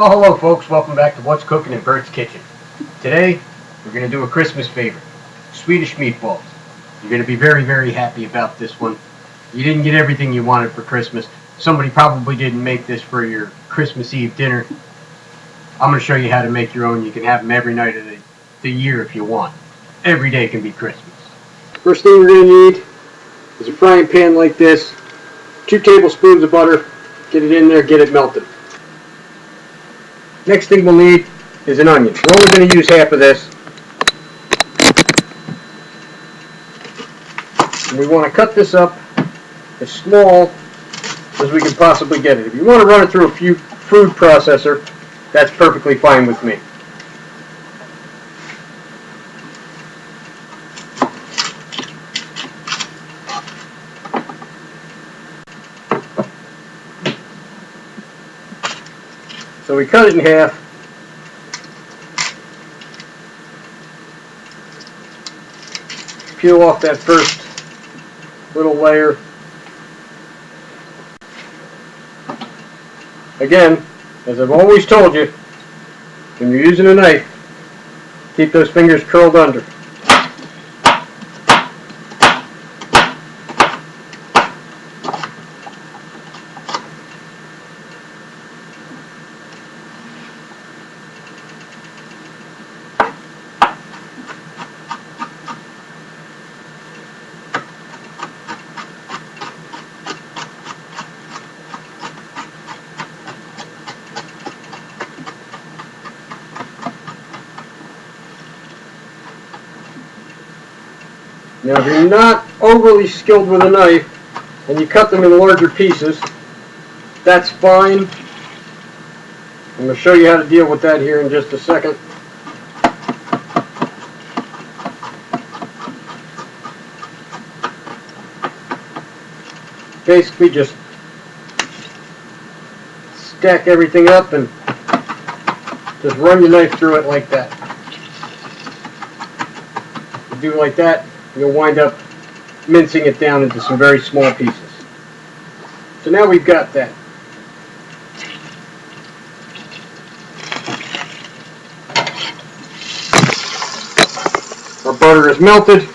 Well, hello folks, welcome back to What's Cooking in Bert's Kitchen. Today, we're going to do a Christmas favorite, Swedish meatballs. You're going to be very, very happy about this one. You didn't get everything you wanted for Christmas. Somebody probably didn't make this for your Christmas Eve dinner. I'm going to show you how to make your own. You can have them every night of the year if you want. Every day can be Christmas. First thing we're going to need is a frying pan like this, 2 tablespoons of butter, get it in there, get it melted. Next thing we'll need is an onion. We're only going to use half of this. And we want to cut this up as small as we can possibly get it. If you want to run it through a food processor, that's perfectly fine with me. So we cut it in half. Peel off that first little layer. Again, as I've always told you, when you're using a knife, keep those fingers curled under. Now, if you're not overly skilled with a knife and you cut them in larger pieces, that's fine. I'm going to show you how to deal with that here in just a second. Basically, just stack everything up and just run your knife through it like that. You do it like that, you'll wind up mincing it down into some very small pieces. So now we've got that. Our butter is melted.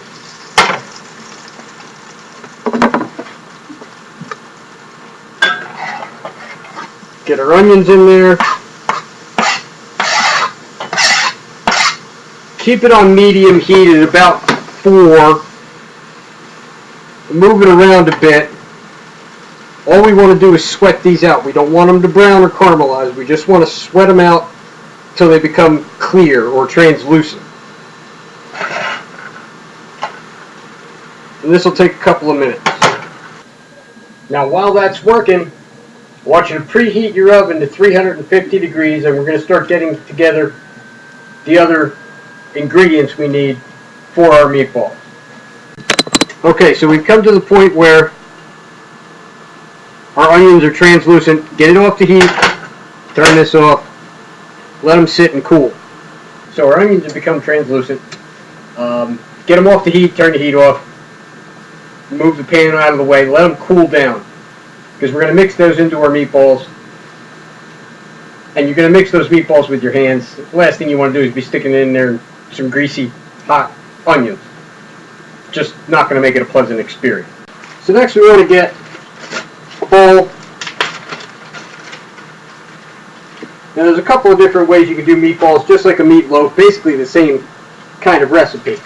Get our onions in there. Keep it on medium heat at about 4. Move it around a bit. All we want to do is sweat these out. We don't want them to brown or caramelize. We just want to sweat them out until they become clear or translucent. And this will take a couple of minutes. Now while that's working, I want you to preheat your oven to 350 degrees, and we're going to start getting together the other ingredients we need for our meatballs. Okay, so we've come to the point where our onions are translucent. Get it off the heat, turn this off, let them sit and cool. So our onions have become translucent. Get them off the heat, turn the heat off, move the pan out of the way, let them cool down, because we're going to mix those into our meatballs. And you're going to mix those meatballs with your hands. The last thing you want to do is be sticking in there some greasy, hot onions. Just not going to make it a pleasant experience. So next we want to get a bowl. Now there's a couple of different ways you can do meatballs, just like a meatloaf, basically the same kind of recipe.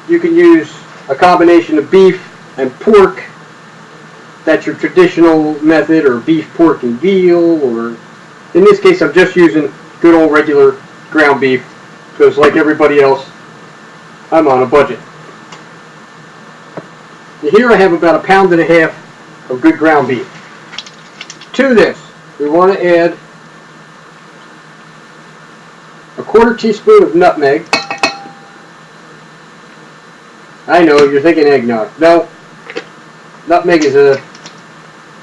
You can use a combination of beef and pork. That's your traditional method, or beef, pork, and veal, or in this case I'm just using good old regular ground beef, because like everybody else, I'm on a budget. Here I have about 1.5 pounds of good ground beef. To this, we want to add a 1/4 teaspoon of nutmeg. I know, you're thinking eggnog. No, nutmeg is a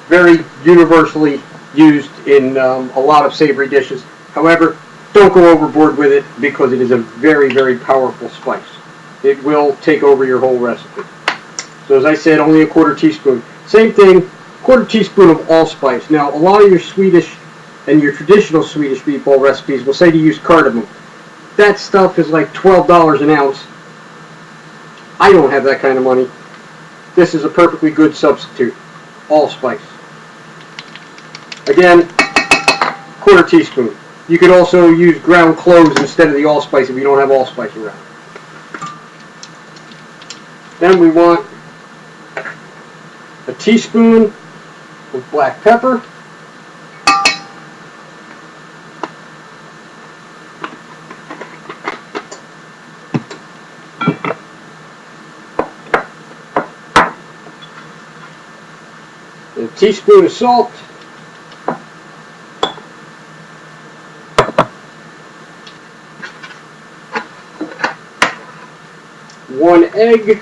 very universally used in a lot of savory dishes. However, don't go overboard with it, because it is a very, very powerful spice. It will take over your whole recipe. So as I said, only a 1/4 teaspoon. Same thing, 1/4 teaspoon of allspice. Now, a lot of your Swedish and your traditional Swedish meatball recipes will say to use cardamom. That stuff is like $12 an ounce. I don't have that kind of money. This is a perfectly good substitute. Allspice. Again, quarter teaspoon. You could also use ground cloves instead of the allspice if you don't have allspice around. Then we want a teaspoon of black pepper. A teaspoon of salt. One egg.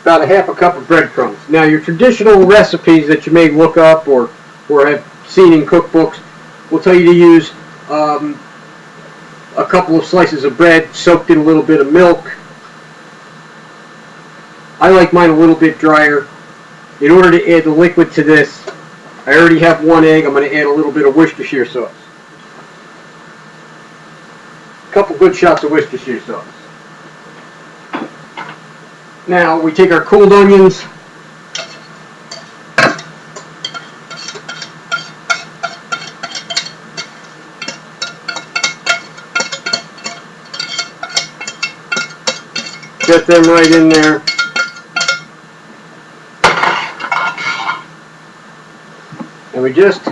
About a half a cup of breadcrumbs. Now your traditional recipes that you may look up or have seen in cookbooks will tell you to use a couple of slices of bread soaked in a little bit of milk. I like mine a little bit drier. In order to add the liquid to this, I already have one egg. I'm going to add a little bit of Worcestershire sauce. A couple good shots of Worcestershire sauce. Now we take our cooled onions, get them right in there. And we just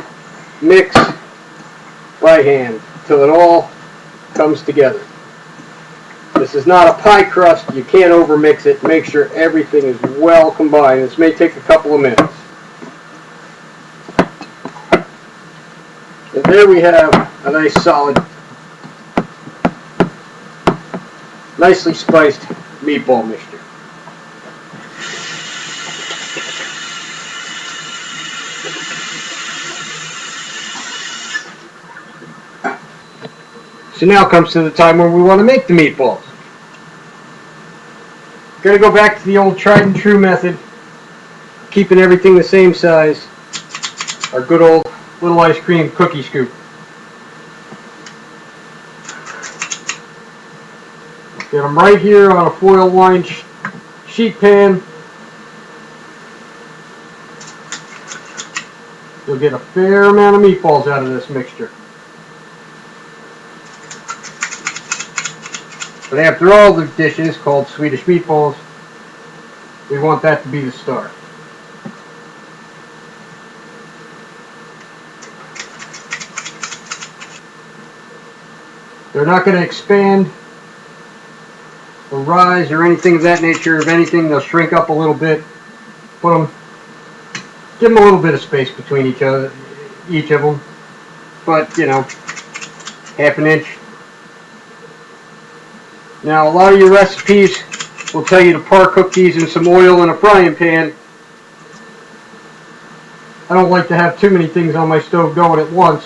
mix by hand till it all comes together. This is not a pie crust. You can't overmix it. Make sure everything is well combined. This may take a couple of minutes. And there we have a nice solid, nicely spiced meatball mixture. So now comes to the time where we want to make the meatballs. Gotta go back to the old tried and true method, keeping everything the same size. Our good old little ice cream cookie scoop. Get them right here on a foil lined sheet pan. You'll get a fair amount of meatballs out of this mixture. But after all the dishes called Swedish meatballs, we want that to be the star. They're not going to expand or rise or anything of that nature. If anything, they'll shrink up a little bit. Give them a little bit of space between each of them. But, you know, half an inch. Now, a lot of your recipes will tell you to par cook these in some oil in a frying pan. I don't like to have too many things on my stove going at once.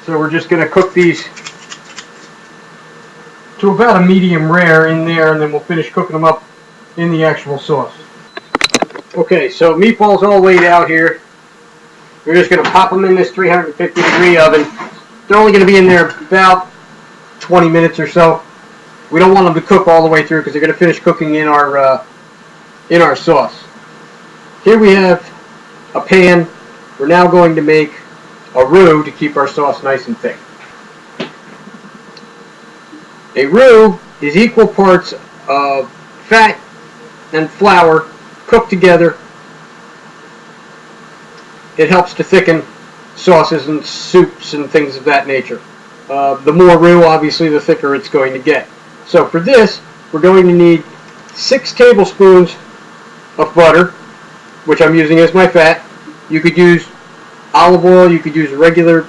So we're just going to cook these to about a medium rare in there, and then we'll finish cooking them up in the actual sauce. Okay, so meatballs all laid out here. We're just going to pop them in this 350 degree oven. They're only going to be in there about 20 minutes or so. We don't want them to cook all the way through because they're going to finish cooking in our sauce. Here we have a pan. We're now going to make a roux to keep our sauce nice and thick. A roux is equal parts of fat and flour cooked together. It helps to thicken sauces and soups and things of that nature. The more roux, obviously, the thicker it's going to get. So for this, we're going to need 6 tablespoons of butter, which I'm using as my fat. You could use olive oil, you could use regular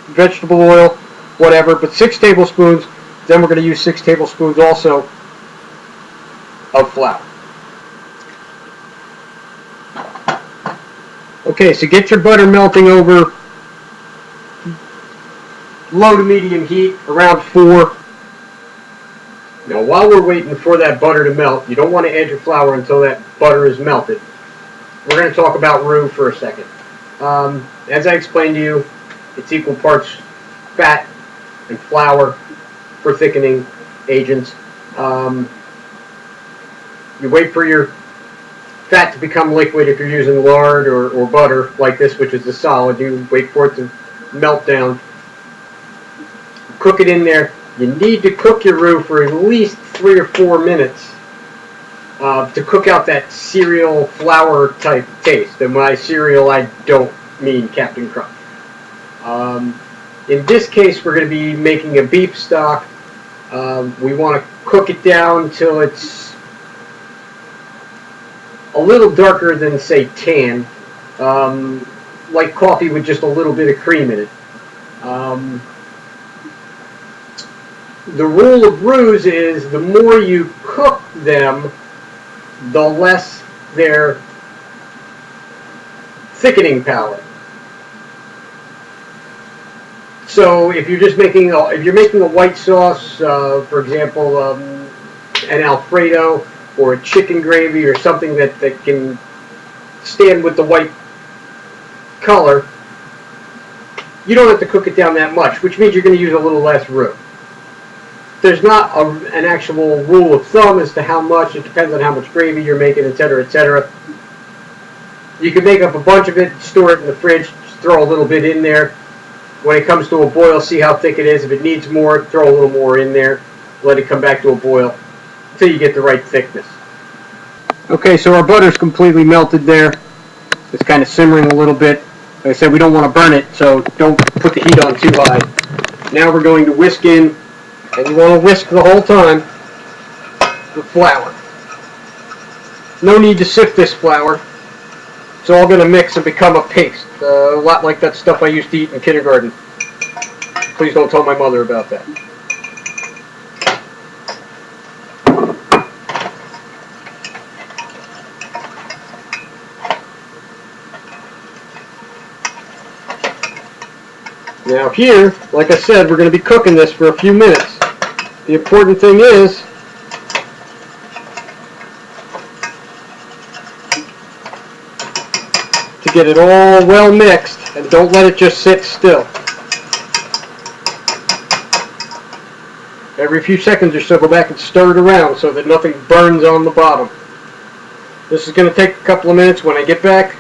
vegetable oil, whatever, but 6 tablespoons. Then we're going to use 6 tablespoons also of flour. Okay, so get your butter melting over low to medium heat, around 4. Now while we're waiting for that butter to melt, you don't want to add your flour until that butter is melted. We're going to talk about roux for a second. As I explained to you, it's equal parts fat and flour for thickening agents. You wait for your fat to become liquid if you're using lard or butter like this, which is the solid. You wait for it to melt down. Cook it in there. You need to cook your roux for at least 3 or 4 minutes to cook out that cereal flour type taste. And by cereal, I don't mean Captain Crunch. In this case, we're going to be making a beef stock. We want to cook it down till it's a little darker than, say, tan, like coffee with just a little bit of cream in it. The rule of roux is the more you cook them, the less their thickening power. So if you're just making a white sauce, for example, an Alfredo or a chicken gravy or something that can stand with the white color, you don't have to cook it down that much, which means you're going to use a little less roux. There's not an actual rule of thumb as to how much. It depends on how much gravy you're making, etc., etc. You can make up a bunch of it, store it in the fridge, just throw a little bit in there. When it comes to a boil, see how thick it is. If it needs more, throw a little more in there. Let it come back to a boil until you get the right thickness. Okay, so our butter's completely melted there. It's kind of simmering a little bit. Like I said, we don't want to burn it, so don't put the heat on too high. Now we're going to whisk in, and you want to whisk the whole time, the flour. No need to sift this flour. It's all going to mix and become a paste. A lot like that stuff I used to eat in kindergarten. Please don't tell my mother about that. Now here, like I said, we're going to be cooking this for a few minutes. The important thing is to get it all well mixed and don't let it just sit still. Every few seconds or so, go back and stir it around so that nothing burns on the bottom. This is going to take a couple of minutes. When I get back,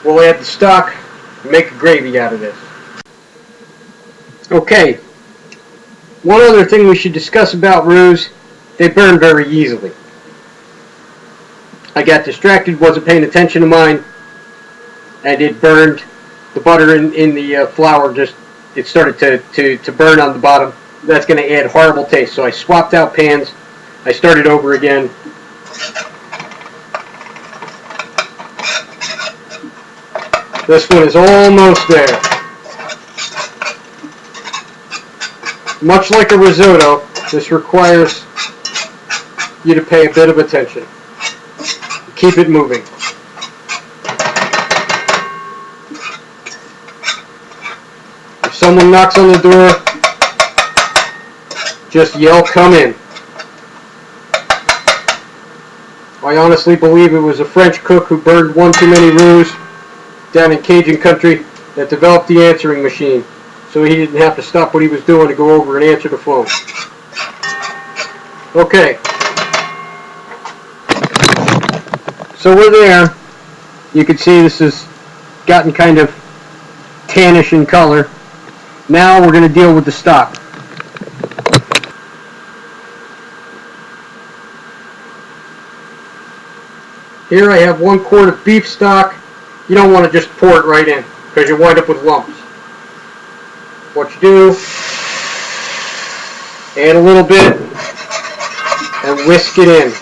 we'll add the stock and make a gravy out of this. Okay, one other thing we should discuss about roux, they burn very easily. I got distracted, wasn't paying attention to mine, and it burned the butter in the flour. Just it started to burn on the bottom. That's going to add horrible taste. So I swapped out pans. I started over again. This one is almost there. Much like a risotto, this requires you to pay a bit of attention. Keep it moving. If someone knocks on the door, just yell, "Come in." I honestly believe it was a French cook who burned one too many roux down in Cajun country that developed the answering machine, so he didn't have to stop what he was doing to go over and answer the phone. Okay. So we're there. You can see this has gotten kind of tannish in color. Now we're going to deal with the stock. Here I have 1 quart of beef stock. You don't want to just pour it right in because you wind up with lumps. What you do, add a little bit and whisk it in.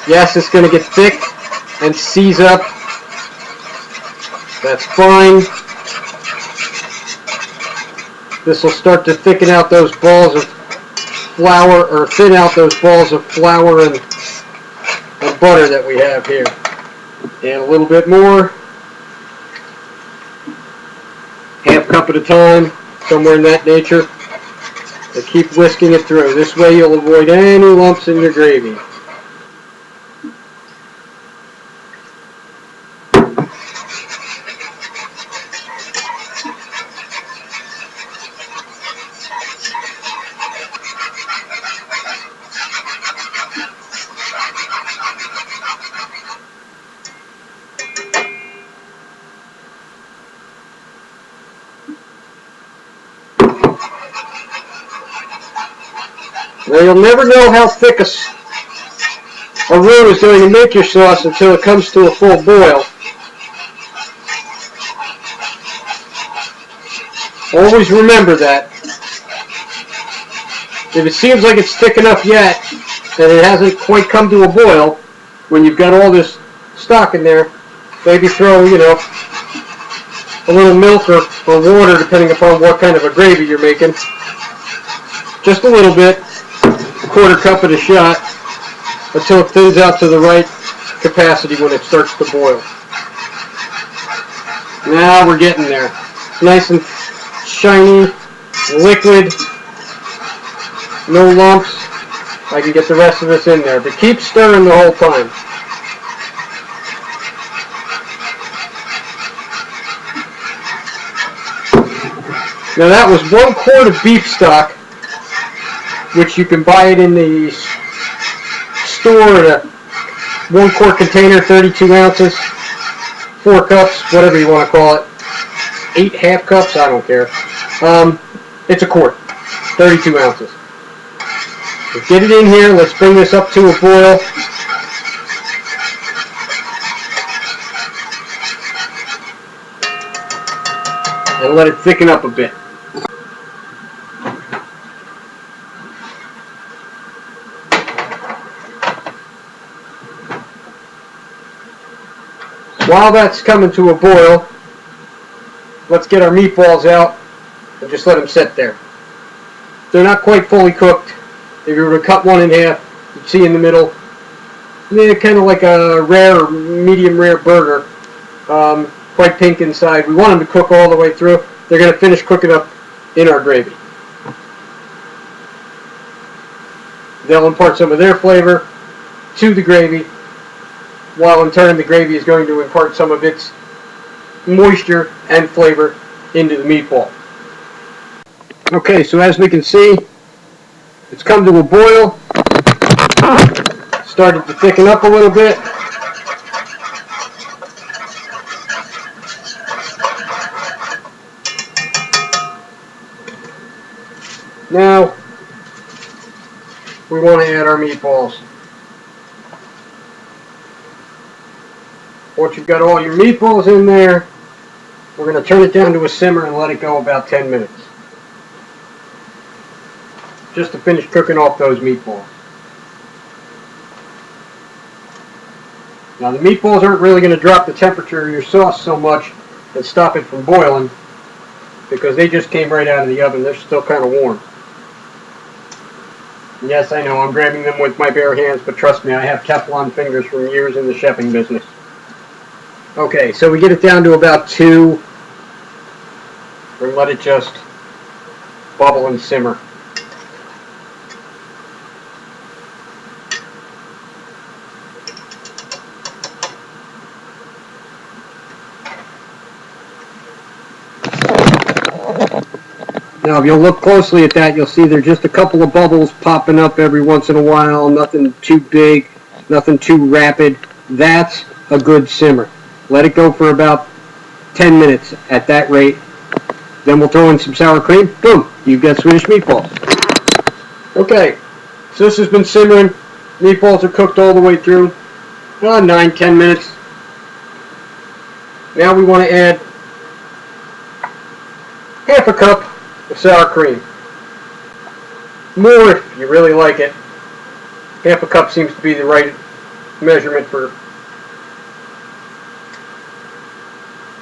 Yes, it's going to get thick and seize up. That's fine. This will start to thicken out those balls of flour, or thin out those balls of flour and butter that we have here. And a little bit more. Half cup at a time, somewhere in that nature. And keep whisking it through. This way you'll avoid any lumps in your gravy. Now you'll never know how thick a roux is going to make your sauce until it comes to a full boil. Always remember that. If it seems like it's thick enough yet, and it hasn't quite come to a boil, when you've got all this stock in there, maybe throw, a little milk or water, depending upon what kind of a gravy you're making. Just a little bit, a quarter cup at a shot, until it thins out to the right capacity when it starts to boil. Now we're getting there. Nice and shiny, liquid, no lumps. I can get the rest of this in there, but keep stirring the whole time. Now that was 1 quart of beef stock, which you can buy it in the store in a 1 quart container, 32 ounces, 4 cups, whatever you want to call it. 8 half cups, I don't care. It's a quart, 32 ounces. So get it in here, let's bring this up to a boil. And let it thicken up a bit. While that's coming to a boil, let's get our meatballs out and just let them sit there. They're not quite fully cooked. If you were to cut one in half, you'd see in the middle, they're kind of like a rare, medium rare burger, quite pink inside. We want them to cook all the way through. They're going to finish cooking up in our gravy. They'll impart some of their flavor to the gravy, while in turn the gravy is going to impart some of its moisture and flavor into the meatball. Okay, so as we can see, it's come to a boil, started to thicken up a little bit. Now, we want to add our meatballs. Once you've got all your meatballs in there, we're going to turn it down to a simmer and let it go about 10 minutes. Just to finish cooking off those meatballs. Now the meatballs aren't really going to drop the temperature of your sauce so much and stop it from boiling, because they just came right out of the oven. They're still kind of warm. Yes, I know, I'm grabbing them with my bare hands, but trust me, I have Teflon fingers from years in the chefing business. Okay, so we get it down to about 2, and let it just bubble and simmer. Now, if you'll look closely at that, you'll see there's just a couple of bubbles popping up every once in a while. Nothing too big, nothing too rapid. That's a good simmer. Let it go for about 10 minutes at that rate. Then we'll throw in some sour cream. Boom! You've got Swedish meatballs. Okay, so this has been simmering. Meatballs are cooked all the way through. 9-10 minutes. Now we want to add half a cup of sour cream. More if you really like it. Half a cup seems to be the right measurement for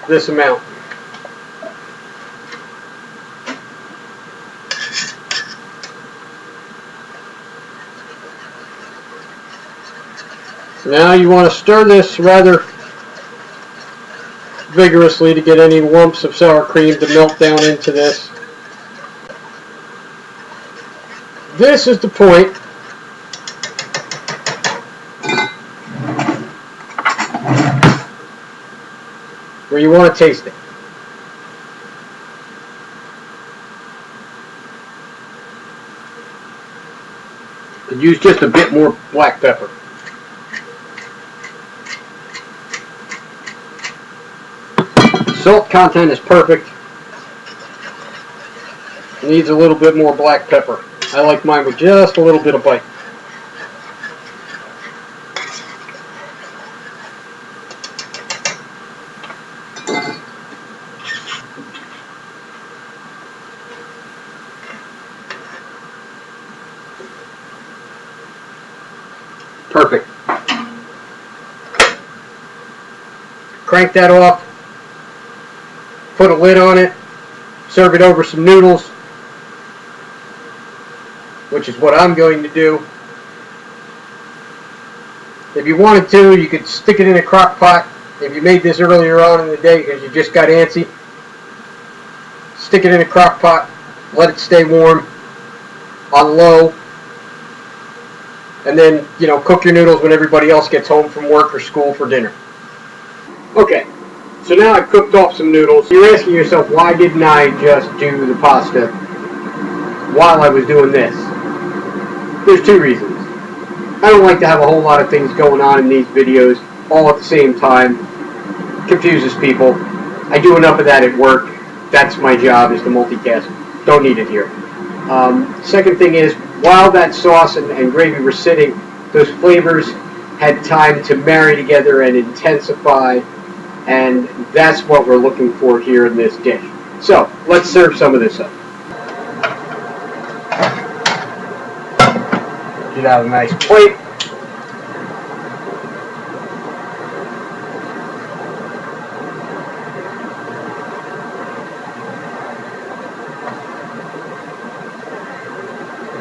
this amount. Now you want to stir this rather vigorously to get any lumps of sour cream to melt down into this. this is the point where you want to taste it. And use just a bit more black pepper. Salt content is perfect. It needs a little bit more black pepper. I like mine with just a little bit of bite. Perfect. Crank that off. Put a lid on it. Serve it over some noodles, which is what I'm going to do. If you wanted to, you could stick it in a crock pot. If you made this earlier on in the day because you just got antsy, stick it in a crock pot, let it stay warm on low, and then, you know, cook your noodles when everybody else gets home from work or school for dinner. Okay, so now I've cooked off some noodles. You're asking yourself, why didn't I just do the pasta while I was doing this? There's two reasons. I don't like to have a whole lot of things going on in these videos all at the same time. It confuses people. I do enough of that at work. That's my job, is to multitask. Don't need it here. Second thing is, while that sauce and gravy were sitting, those flavors had time to marry together and intensify, and that's what we're looking for here in this dish. So, let's serve some of this up. Get out a nice plate.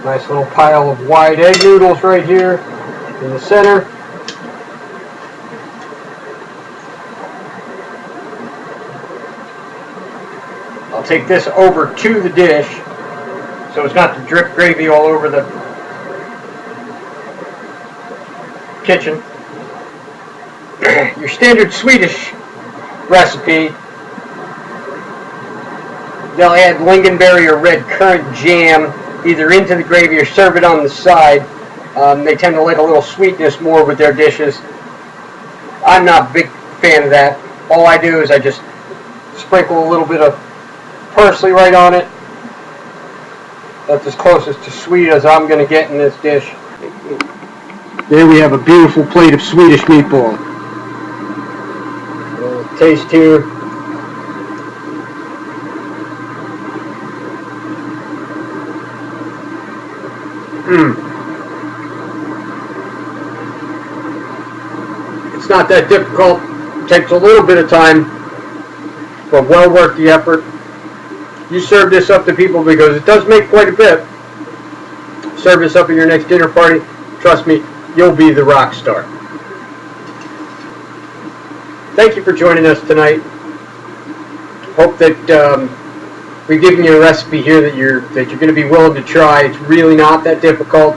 Nice little pile of wide egg noodles right here in the center. I'll take this over to the dish so it's not to drip gravy all over the kitchen. Your standard Swedish recipe, they'll add lingonberry or red currant jam either into the gravy or serve it on the side. They tend to like a little sweetness more with their dishes. I'm not a big fan of that. All I do is I just sprinkle a little bit of parsley right on it. That's as close as to sweet as I'm going to get in this dish. There we have a beautiful plate of Swedish meatball. Taste here. It's not that difficult. Takes a little bit of time, but well worth the effort. You serve this up to people because it does make quite a bit. Serve this up at your next dinner party. Trust me, you'll be the rock star. Thank you for joining us tonight. Hope that we've given you a recipe here that you're going to be willing to try. It's really not that difficult,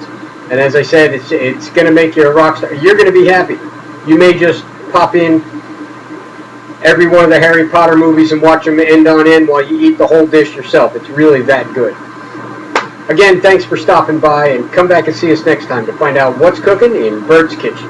and as I said, it's going to make you a rock star. You're going to be happy. You may just pop in every one of the Harry Potter movies and watch them end on end while you eat the whole dish yourself. It's really that good. Again, thanks for stopping by, and come back and see us next time to find out what's cooking in Bert's kitchen.